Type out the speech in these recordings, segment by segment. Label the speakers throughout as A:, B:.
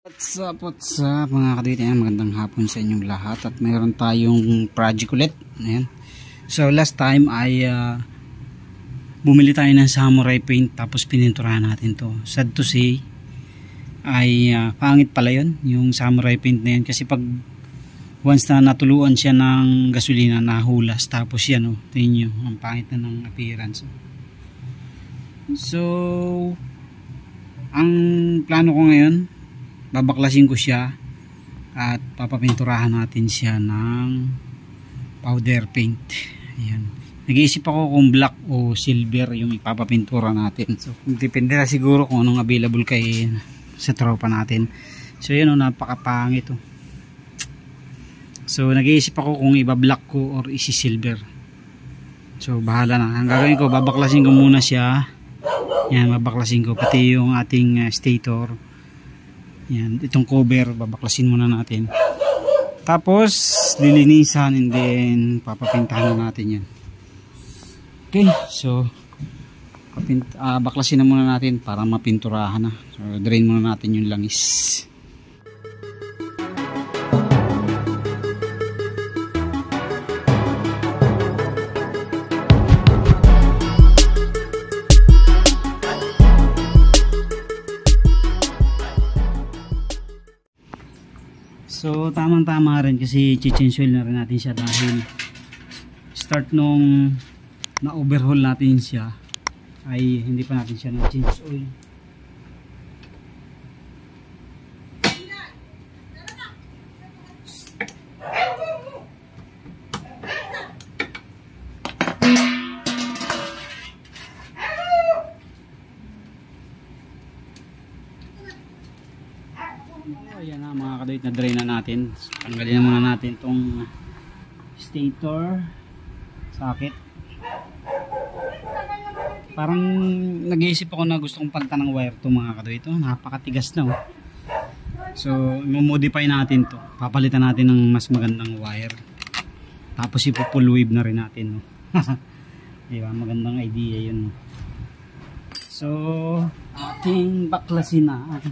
A: What's up mga kadwitin, magandang hapon sa inyong lahat. At mayroon tayong project ulit. Ayan. So last time ay bumili tayo ng samurai paint, tapos pininturahan natin to. Sad to say ay pangit pala yun, yung samurai paint na yan. Kasi pag once na natuluan siya ng gasolina, nahulas. Tapos yan, tingin nyo, ang pangit na ng appearance. So ang plano ko ngayon, babaklasin ko siya at papapinturahan natin siya ng powder paint. Ayan. Nag-iisip ako kung black o silver yung ipapapintura natin. So depende na siguro kung anong available kay sa tropa natin. So yun, napakapangit to. So nag-iisip ako kung iba-black ko or isi-silver. So bahala na. Ang gagawin ko, babaklasin ko muna siya. Yan, babaklasin ko pati yung ating stator. Yan, itong cover babaklasin muna natin. Tapos lilinisan and then papapintahan na natin yan. Okay, so baklasin na muna natin para mapinturahan na. So drain muna natin yung langis. So tamang-tama rin kasi i-change oil na rin natin siya dahil start nung na-overhaul natin siya ay hindi pa natin siya na-change oil. Ayan na mga kadawit, na drain na natin. Tanggalin na muna natin itong stator socket. Parang nag-iisip ako na gusto kong palitan ng wire to mga kadawit. Napakatigas na. So i-modify natin to. Papalitan natin ng mas magandang wire. Tapos ipo-full wave na rin natin. Diba? Magandang idea yun. So ating baklasin na.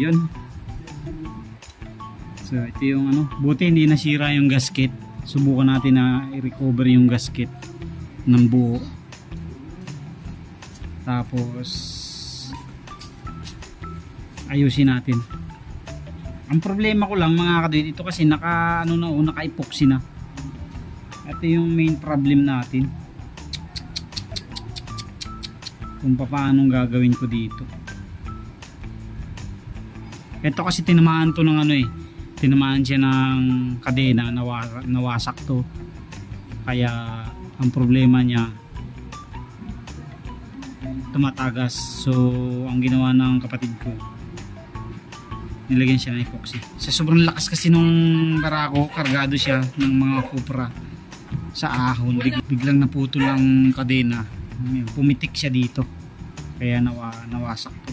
A: Yun. So ito yung buti hindi nasira yung gasket. Subukan natin na i-recover yung gasket ng buo. Tapos ayusin natin. Ang problema ko lang mga kadwit, ito kasi naka-epoxy na. Ito yung main problem natin. Kung paano gagawin ko dito. Ito kasi tinamaan to ng tinamaan siya ng kadena, nawasak to. Kaya ang problema niya tumatagas. So ang ginawa ng kapatid ko, nilagyan siya ng epoxy. Sa sobrang lakas kasi nung barako, kargado siya ng mga kupra sa ahon. Biglang naputol ang kadena. Pumitik siya dito. Kaya nawasak to.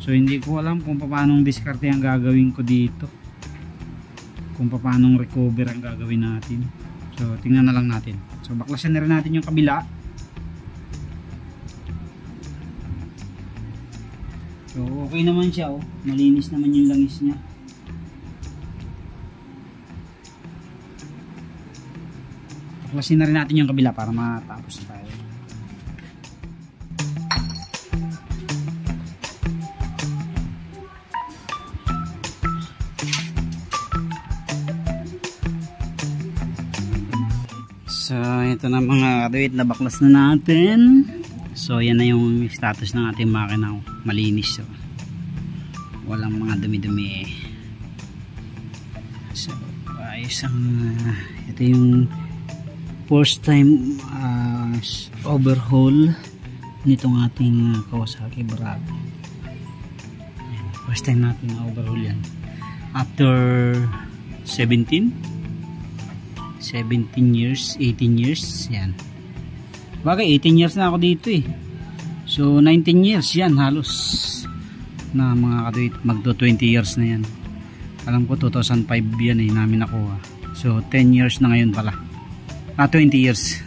A: So hindi ko alam kung paano diskarte ang gagawin ko dito. Kung paano recover ang gagawin natin. So tingnan na lang natin. So baklasin na rin natin yung kabila. So okay naman siya, malinis naman yung langis niya. Baklasin na rin natin yung kabila para matapos tayo. So ito na mga kadwit, nabaklas na natin. So yan na yung status ng ating makina, malinis. So walang mga dumi-dumi. So ayos ang ito yung first time overhaul nitong ating Kawasaki Bravo. Ayan, first time natin overhaul yan after 17 years, 18 years yan. Bagay 18 years na ako dito eh. So 19 years yan halos na mga kaduit, magto 20 years na yan. Alam ko 2005 yan eh namin nakuha. So 10 years na ngayon pala. 20 years.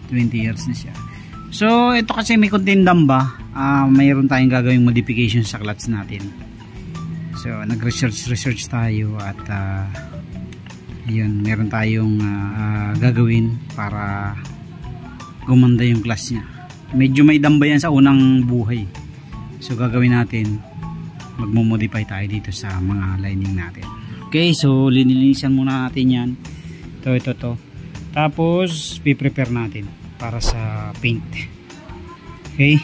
A: 20 years na siya. So ito kasi may konting damba, mayroon tayong gagawing modification sa clutch natin. So nag-research tayo at yun, meron tayong gagawin para gumanda yung clutch niya. Medyo may damba yan sa unang buhay. So gagawin natin, magmo-modify tayo dito sa mga lining natin. Okay, so linilinisan muna natin yan. Ito. Tapos piprepare natin para sa paint. Okay.